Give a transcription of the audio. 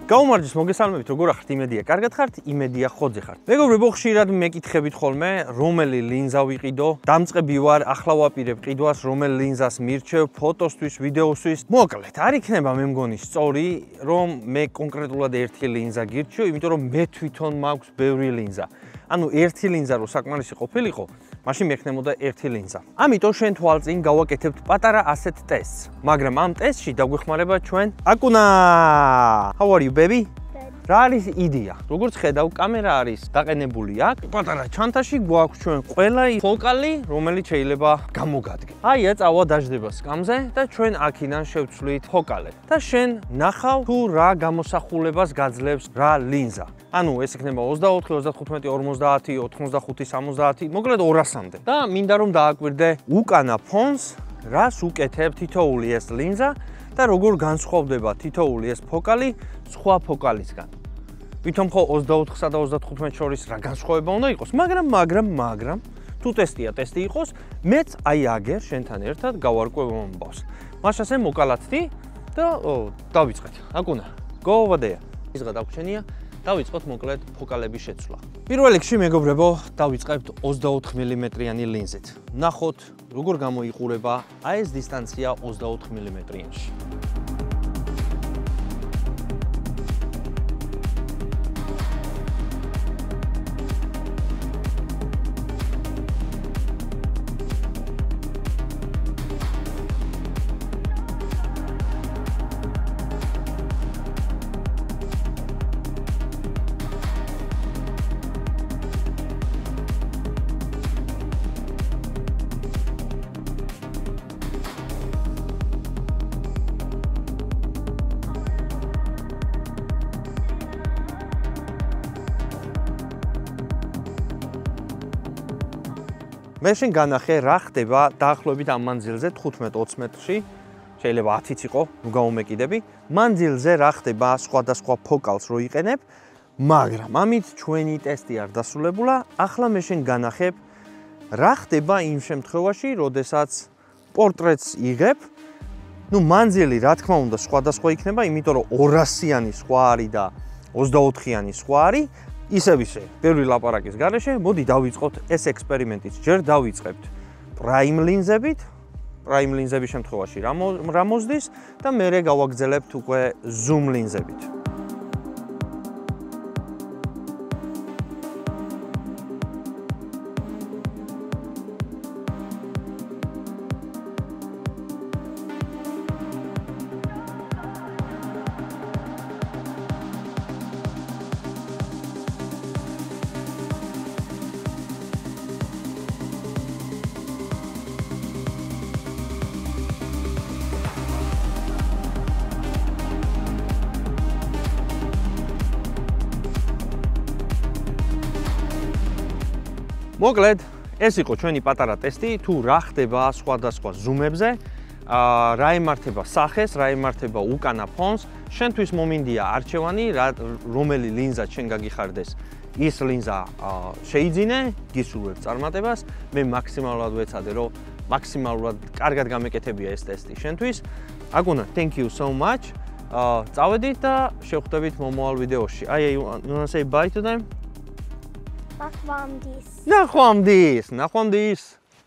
გაუმარჯოს, მოგესალმებით, როგორ ახართ? იმედია, კარგად ხართ, იმედია ხოძე ხართ. მეგობრებო, ხშირად მეკითხებით ხოლმე, რომელი ლინზა ვიყიდო, დამწყები ვარ, ახლა ვაპირებ ყიდვას, რომელ ლინზას მირჩევ, ფოტოსთვის, ვიდეოსთვის. მოკლედ, არ იქნება მე მგონი სწორი, რომ მე კონკრეტულად ერთი ლინზა გირჩევ, იმიტომ რომ მე თვითონ მაქვს ბევრი ლინზა. ანუ ერთი ლინზა რო საკმარისი ყოფილიყო, მაშინ მექნებოდა ერთი ლინზა. ამიტომ შენ თვალწინ გავაკეთებთ პატარა ასეთ ტესტს. მაგრამ ამ ტესტში დაგვეხმარება ჩვენ აკუნა. How are you, baby? რა არის იდეა? როგორც ხედავ, კამერა არის დაყენებული აქ. პატარა ჩანთაში გვაქვს ჩვენ ყველა ფოკალი, რომელიც შეიძლება გამოგადგე. აი, წავა დაждდება სკამზე და ჩვენ აქედან შევცვლით ფოკალებს. და შენ ნახავ თუ რა გამოსახულებას გაძლევს რა ლინზა. ანუ ეს იქნება 24, 35, 50, 85, 70, მოკლედ 200-მდე. და მინდა რომ დააკვირდე უკანა ფონს, რას უკეთებ თითოეული ეს ლინზა და როგორ განსხვავდება თითოეული ეს ფოკალი სხვა ფოკალისგან. ვითომ ხო 24-სა და 35 შორის რა განსხვავება უნდა იყოს, მაგრამ თუ ტესტია ტესტი იყოს, მეც აი აგერ შენთან ერთად გავარკვევ მომბავს. მაშასე მოკალათდი და დავიწყეთ. აკუნა, go over there. იზღა დაგვრჩენია. დავიწყოთ მოკლედ ფოკალების შეცვლა. პირველ რიგში მეგობრებო, დავიწყებთ 24 მმ-იანი ლინზით. ნახოთ, როგორ გამოიყურება აი ეს დისტანცია 24 მმ-ში. მე შენ განახე რა ხდება დაახლოებით ამ მანძილზე 15-20 მეტრში, შეიძლება 10-იც იყო, ნუ გაუმეკიდები. მანძილზე რა ხდება სხვადასხვა ფოკალს რო იყენებ, მაგრამ ამით ჩვენი ტესტი არ დასრულებულა. ახლა მე შენ განახებ რა ხდება იმ შემთხვევაში, როდესაც პორტრეტს იღებ. ნუ მანძილი რა თქმა უნდა სხვადასხვა იქნება, იმიტომ რომ 200-იანი სხვა არის და 24-იანი სხვა არის. ისევ ბევრი ლაპარაკის გარეშე, მოდი დავიწყოთ ეს ექსპერიმენტიც. ჯერ დავიწყებთ პრაიმ ლინზებით, პრაიმ ლინზების შემთხვევაში რა მოსდის და მერე გავაგრძელებთ უკვე ზუმ ლინზებით. მოკლედ, ეს იყო ჩვენი პატარა ტესტი, თუ რა ხდება სხვადასხვა ზუმებზე, რა ემართება სახეს, რა ემართება უკანა ფონს. შენთვის მომინდია არჩევანი, რომელი ლინზა შენ გაგიხარდეს. ის ლინზა შეიძინე, გისურვებ წარმატებას. მე მაქსიმალურად ვეცადე, რომ მაქსიმალურად კარგად გამეკეთებია ეს ტესტი შენთვის. აკუნა, thank you so much. წავედით და შევხვდებით მომავალ ვიდეოში. You wanna say bye to them? Nachwamdis.